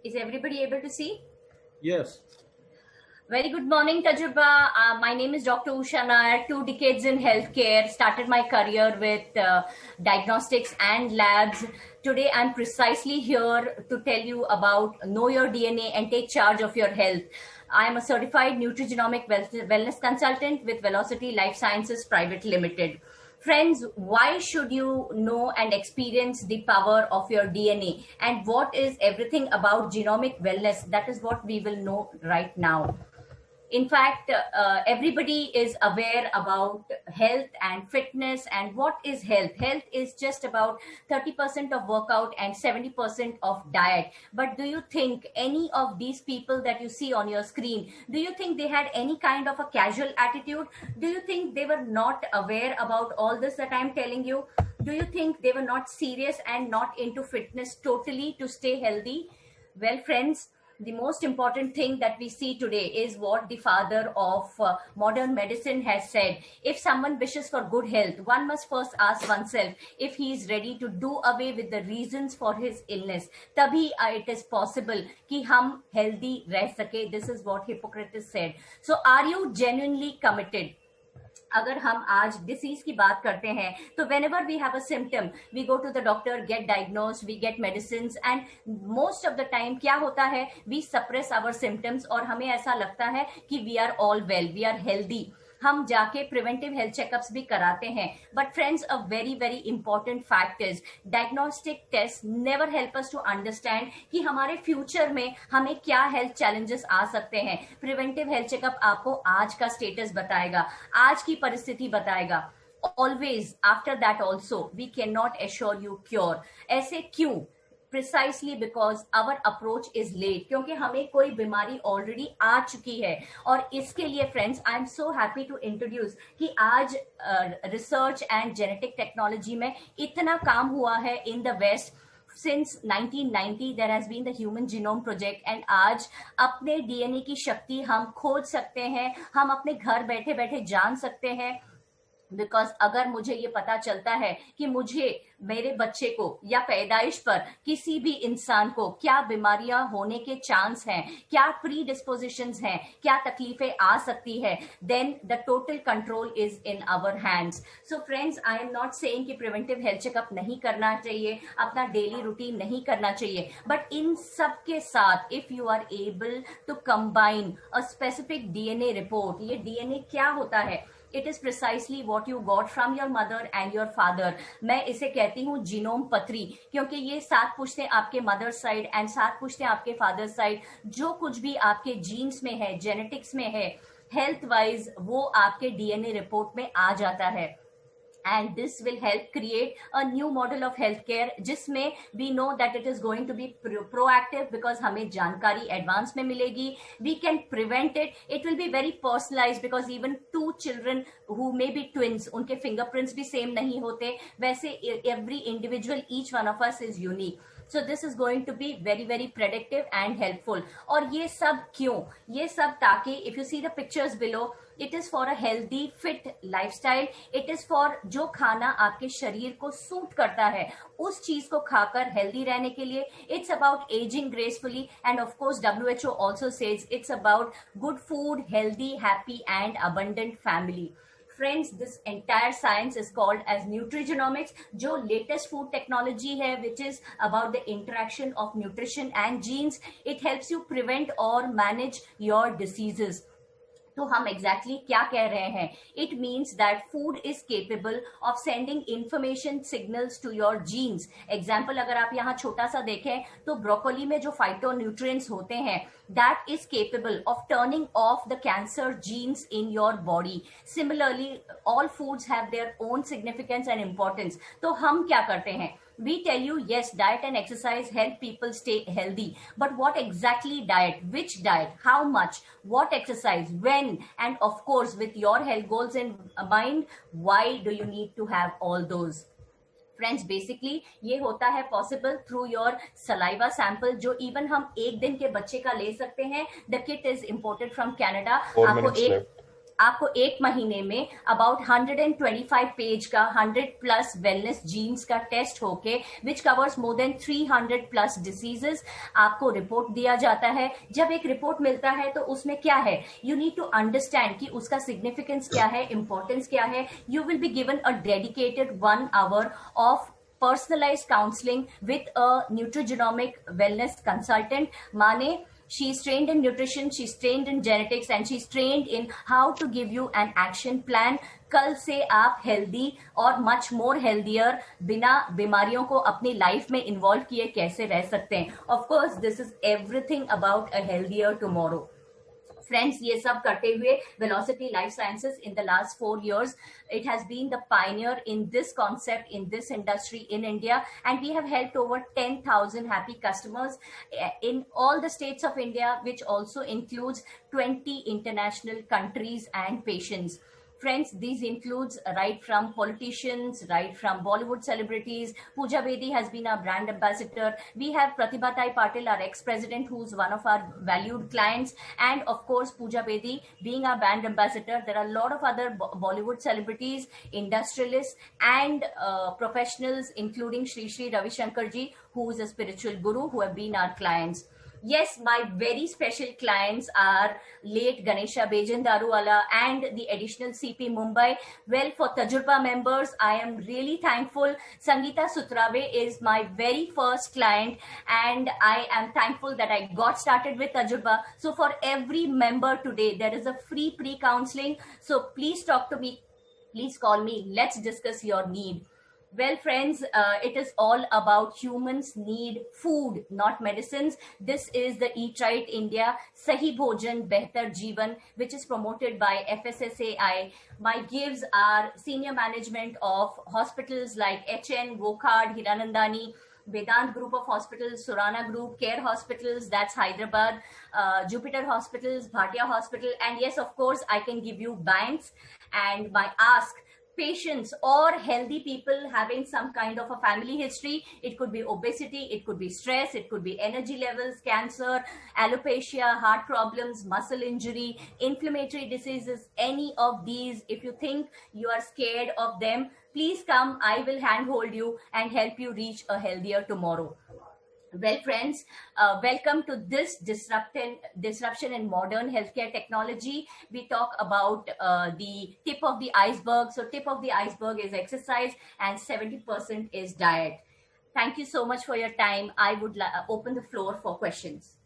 Is everybody able to see? Yes. Very good morning, Tajurba. My name is Dr. Usha Nair, 2 decades in healthcare, started my career with diagnostics and labs. Today, I'm precisely here to tell you about Know Your DNA and take charge of your health. I am a certified nutrigenomic wellness consultant with Velocity Life Sciences Private Limited. Friends, why should you know and experience the power of your DNA? And what is everything about genomic wellness? That is what we will know right now. In fact, everybody is aware about health and fitness. And what is health? Health is just about 30% of workout and 70% of diet. But do you think any of these people that you see on your screen, do you think they had any kind of a casual attitude? Do you think they were not aware about all this that I'm telling you? Do you think they were not serious and not into fitness totally to stay healthy? Well, friends, the most important thing that we see today is what the father of modern medicine has said. If someone wishes for good health, one must first ask oneself if he is ready to do away with the reasons for his illness. Tabhi it is possible कि हम healthy रह सके. This is what Hippocrates said. So are you genuinely committed? अगर हम आज disease की बात करते हैं तो whenever we have a symptom we go to the doctor, get diagnose, we get medicine and most of the time क्या होता है, वी सप्रेस आवर सिम्टम्स और हमें ऐसा लगता है कि we are all well, we are healthy. हम जाके प्रिवेंटिव हेल्थ चेकअप्स भी कराते हैं. But friends, a very very important fact is diagnostic test never help us to understand कि हमारे फ्यूचर में हमें क्या हेल्थ चैलेंजेस आ सकते हैं. प्रिवेंटिव हेल्थ चेकअप आपको आज का स्टेटस बताएगा, आज की परिस्थिति बताएगा. Always after that also we can not assure you cure. ऐसे क्यों? Precisely because our approach is late, क्योंकि हमें कोई बीमारी ऑलरेडी आ चुकी है. और इसके लिए friends, I am so happy to introduce कि आज रिसर्च एंड जेनेटिक टेक्नोलॉजी में इतना काम हुआ है in the west. Since 1990 there has been the Human Genome Project and आज अपने डीएनए की शक्ति हम खोज सकते हैं, हम अपने घर बैठे बैठे जान सकते हैं. बिकॉज अगर मुझे ये पता चलता है कि मुझे, मेरे बच्चे को या पैदाइश पर किसी भी इंसान को क्या बीमारियां होने के चांस हैं, क्या प्री डिस्पोजिशंस हैं, क्या तकलीफें आ सकती है, then the total control is in our hands. So friends, I am not saying कि प्रिवेंटिव हेल्थ चेकअप नहीं करना चाहिए, अपना डेली रूटीन नहीं करना चाहिए. बट इन सब के साथ if you are able to combine a specific DNA report, ये डीएनए क्या होता है? It is precisely what you got from your mother and your father. मैं इसे कहती हूँ जीनोम पत्री, क्योंकि ये 7 पुश्तें आपके मदर साइड एंड 7 पुश्तें आपके फादर साइड, जो कुछ भी आपके जीन्स में है, जेनेटिक्स में है, हेल्थ वाइज वो आपके डीएनए रिपोर्ट में आ जाता है. And this will help create a new model of healthcare जिसमें we know that it is going to be proactive because हमें जानकारी एडवांस में मिलेगी. We can prevent it. It will be very personalized because even 2 children who may be twins, उनके fingerprints भी same नहीं होते. वैसे every individual, each one of us is unique. So this is going to be very very predictive and helpful. और ये सब क्यों? ये सब ताकि if you see the pictures below, it is for a healthy fit lifestyle. It is for जो खाना आपके शरीर को सूट करता है उस चीज को खाकर हेल्दी रहने के लिए. It's about aging gracefully and of course WHO also says it's about good food, healthy, happy and abundant family. Friends, this entire science is called as nutrigenomics, जो latest food technology है, which is about the interaction of nutrition and genes. It helps you prevent or manage your diseases. तो हम exactly क्या कह रहे हैं? It means that food is capable of sending information signals to your genes. Example अगर आप यहाँ छोटा सा देखें तो ब्रोकोली में जो फाइटोन्यूट्रिएंट्स होते हैं, that is capable of turning off the cancer genes in your body. Similarly, all foods have their own significance and importance. तो हम क्या करते हैं? We tell you, yes, diet and exercise help people stay healthy. But what exactly diet? Which diet? How much? What exercise? When? And of course, with your health goals in mind, why do you need to have all those? Friends, basically ये होता है possible through your saliva sample, जो even हम 1 दिन के बच्चे का ले सकते हैं. The kit is imported from Canada. आपको एक महीने में अबाउट 125 पेज का 100+ वेलनेस जीन्स का टेस्ट होके which covers more than 300+ diseases आपको रिपोर्ट दिया जाता है। जब एक रिपोर्ट मिलता है तो उसमें क्या है, यू नीड टू अंडरस्टैंड कि उसका सिग्निफिकेंस क्या है, इंपॉर्टेंस क्या है। You will be given a dedicated 1 hour of personalized counseling with a nutrigenomic wellness consultant. Mane, she's trained in nutrition, she's trained in genetics, and she's trained in how to give you an action plan. कल से आप healthy और much more healthier बिना बीमारियों को अपनी life में involve किए कैसे रह सकते हैं। Of course this is everything about a healthier tomorrow. Friends, ये सब करते हुए Velocity Life Sciences in the last 4 years, it has been the pioneer in this concept, in this industry in India, and we have helped over 10,000 happy customers in all the states of India, which also includes 20 international countries and patients. Friends, these includes right from politicians, right from Bollywood celebrities. Pooja Bedi has been our brand ambassador. We have Pratibha Tai Patil, our ex-president, who's one of our valued clients. And of course, Pooja Bedi being our brand ambassador. There are a lot of other Bollywood celebrities, industrialists, and professionals, including Shri Ravi Shankar ji, who is a spiritual guru, who have been our clients. Yes, my very special clients are late Ganesha Bejandaruwala and the additional CP Mumbai. Well, for Tajurba members, I am really thankful. Sangeeta Sutrave is my very first client, and I am thankful that I got started with Tajurba. So for every member today, there is a free pre-counseling. So please talk to me. Please call me. Let's discuss your need. Well, friends, it is all about humans need food, not medicines. This is the Eat Right India Sahi Bhojan Behtar Jeevan, which is promoted by FSSAI. My gives are senior management of hospitals like HN, Wokhard, Hiranandani, Vedant Group of Hospitals, Surana Group, Care Hospitals, that's Hyderabad, Jupiter Hospitals, Bhatia Hospital, and yes, of course, I can give you banks. And my ask, patients or healthy people having some kind of a family history. It could be obesity, it could be stress, it could be energy levels, cancer, alopecia, heart problems, muscle injury, inflammatory diseases, any of these. If you think you are scared of them, please come. I will handhold you and help you reach a healthier tomorrow. Well, friends, welcome to this disruption in modern healthcare technology. We talk about the tip of the iceberg. So tip of the iceberg is exercise and 70% is diet. Thank you so much for your time. I would open the floor for questions.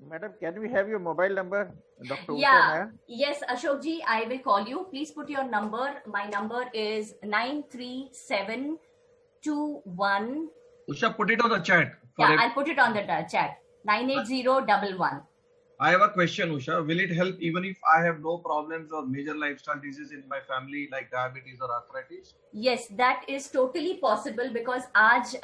Madam, can we have your mobile number? Dr. Yeah, yes, Ashok ji, I will call you. Please put your number. My number is 93721. Usha, put it on the chat. Yeah, I'll put it on the chat. 98011. I have a question, Usha. Will it help even if I have no problems or major lifestyle diseases in my family like diabetes or arthritis? Yes, that is totally possible because आज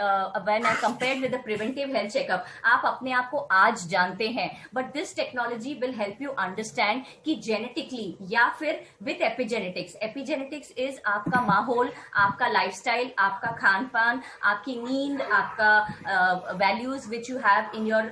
when I compared with the preventive health checkup, आप अपने आप को आज जानते हैं, but this technology will help you understand कि genetically या फिर with epigenetics. Epigenetics is आपका माहौल, आपका lifestyle, आपका खान पान, आपकी नींद, आपका values which you have in your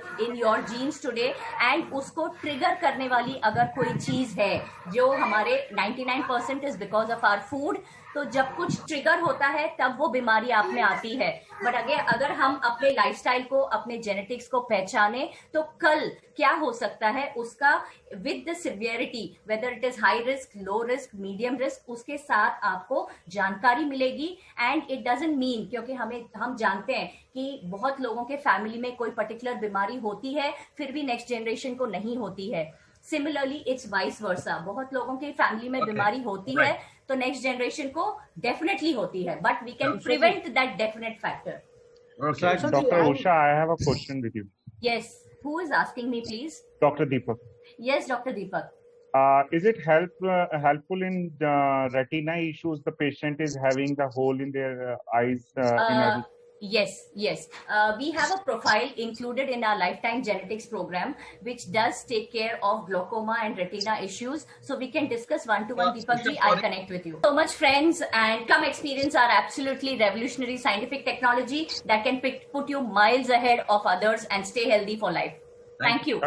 genes today, and उसको ट्रिगर करने वाली अगर कोई चीज है जो हमारे 99% is because of our food, तो जब कुछ ट्रिगर होता है तब वो बीमारी आप में आती है। बट अगर हम अपने लाइफस्टाइल को, अपने जेनेटिक्स को पहचाने तो कल क्या हो सकता है उसका with the severity, whether it is high risk, low risk, medium risk, उसके साथ आपको जानकारी मिलेगी। एंड इट डजंट मीन, क्योंकि हम जानते हैं कि बहुत लोगों के फैमिली में कोई पर्टिकुलर बीमारी होती है फिर भी नेक्स्ट जनरेशन को नहीं होती है। सिमिलरली इट्स वाइस वर्सा, बहुत लोगों के फैमिली में बीमारी होती है तो नेक्स्ट जनरेशन को डेफिनेटली होती है, but we can prevent that definite factor. Dr. Usha, I have a question with you. Yes, who is asking me, please? Dr. Deepak. Yes, Dr. Deepak. Is it helpful in retina issues the patient is having the hole in their eyes? Yes. We have a profile included in our lifetime genetics program, which does take care of glaucoma and retina issues. So we can discuss one-to-one. Deepak ji, I'll connect with you. So much, friends, and come experience our absolutely revolutionary scientific technology that can put you miles ahead of others and stay healthy for life. Thank you.